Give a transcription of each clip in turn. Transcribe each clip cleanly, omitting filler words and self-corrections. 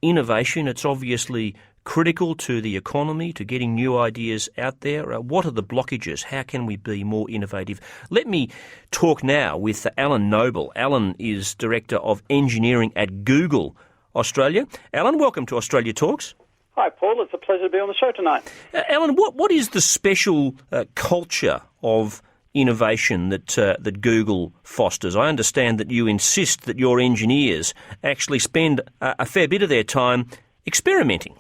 innovation. It's obviously critical to the economy, to getting new ideas out there. What are the blockages? How can we be more innovative? Let me talk now with Alan Noble. Alan is Director of Engineering at Google Australia. Alan, welcome to Australia Talks. Hi, Paul. It's a pleasure to be on the show tonight. Alan, what is the special culture of innovation that Google fosters? I understand that you insist that your engineers actually spend a fair bit of their time experimenting.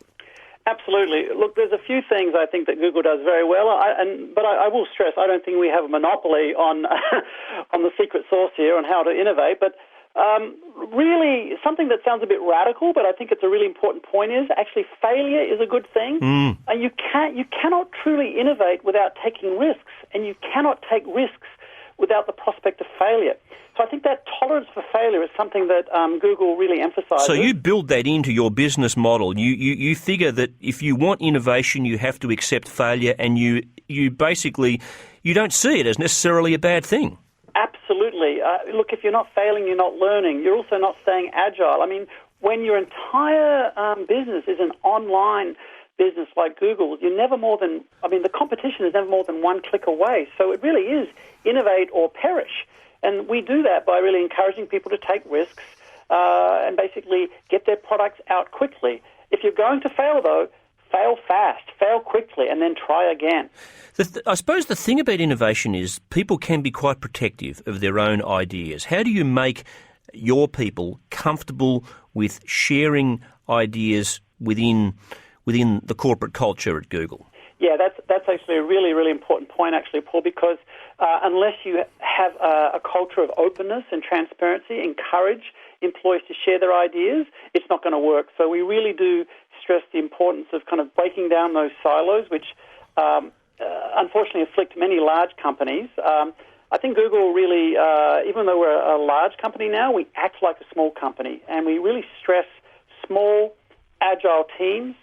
Absolutely. Look, there's a few things I think that Google does very well, but I will stress I don't think we have a monopoly on on the secret sauce here on how to innovate. But really, something that sounds a bit radical, but I think it's a really important point is actually failure is a good thing. And you cannot truly innovate without taking risks, and you cannot take risks without the prospect of failure. So I think that tolerance for failure is something that Google really emphasizes. So you build that into your business model. You figure that if you want innovation, you have to accept failure, and you basically, you don't see it as necessarily a bad thing. Absolutely. Look, if you're not failing, you're not learning. You're also not staying agile. I mean, when your entire business is an online business like Google, the competition is never more than one click away. So it really is innovate or perish. And we do that by really encouraging people to take risks and basically get their products out quickly. If you're going to fail, though, fail fast, fail quickly, and then try again. I suppose the thing about innovation is people can be quite protective of their own ideas. How do you make your people comfortable with sharing ideas within the corporate culture at Google? Yeah, that's actually a really, really important point, actually, Paul, because unless you have a culture of openness and transparency, encourage employees to share their ideas, it's not going to work. So we really do stress the importance of kind of breaking down those silos, which unfortunately afflict many large companies. I think Google really, even though we're a large company now, we act like a small company, and we really stress small, agile teams.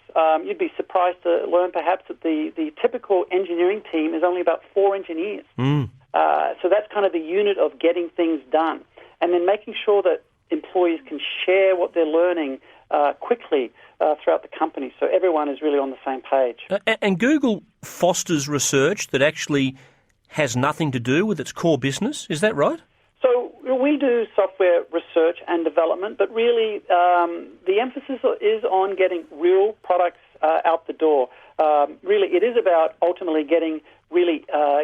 You'd be surprised to learn perhaps that the typical engineering team is only about 4 engineers. So that's kind of the unit of getting things done. And then making sure that employees can share what they're learning quickly throughout the company, so everyone is really on the same page. And Google fosters research that actually has nothing to do with its core business, is that right? So we do software research and development, but really the emphasis is on getting real products out the door. Really, it is about ultimately getting really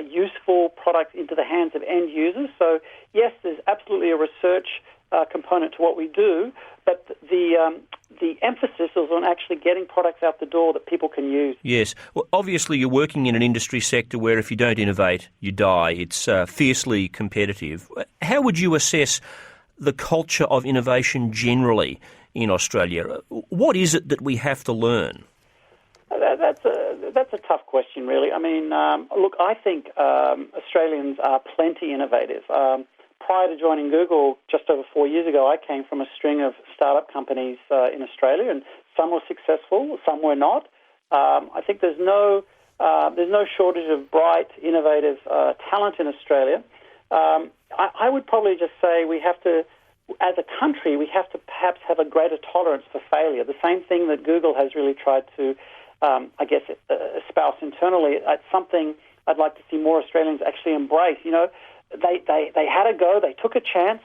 useful products into the hands of end users. So yes, there's absolutely a research component to what we do, but the emphasis is on actually getting products out the door that people can use. Yes. Well, obviously you're working in an industry sector where if you don't innovate, you die. It's fiercely competitive. How would you assess the culture of innovation generally in Australia? What is it that we have to learn? That's a tough question, really. I mean, look, I think Australians are plenty innovative. Prior to joining Google just over 4 years ago, I came from a string of startup companies in Australia, and some were successful, some were not. I think there's no shortage of bright, innovative talent in Australia. I would probably just say we have to, as a country, we have to perhaps have a greater tolerance for failure. The same thing that Google has really tried to, espouse internally. It's something I'd like to see more Australians actually embrace. You know, they had a go, they took a chance.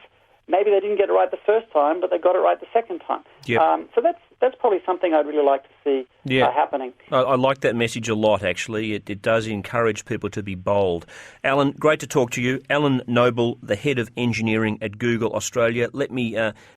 Maybe they didn't get it right the first time, but they got it right the second time. Yep. So that's probably something I'd really like to see happening. I like that message a lot, actually. It does encourage people to be bold. Alan, great to talk to you. Alan Noble, the Head of Engineering at Google Australia. Let me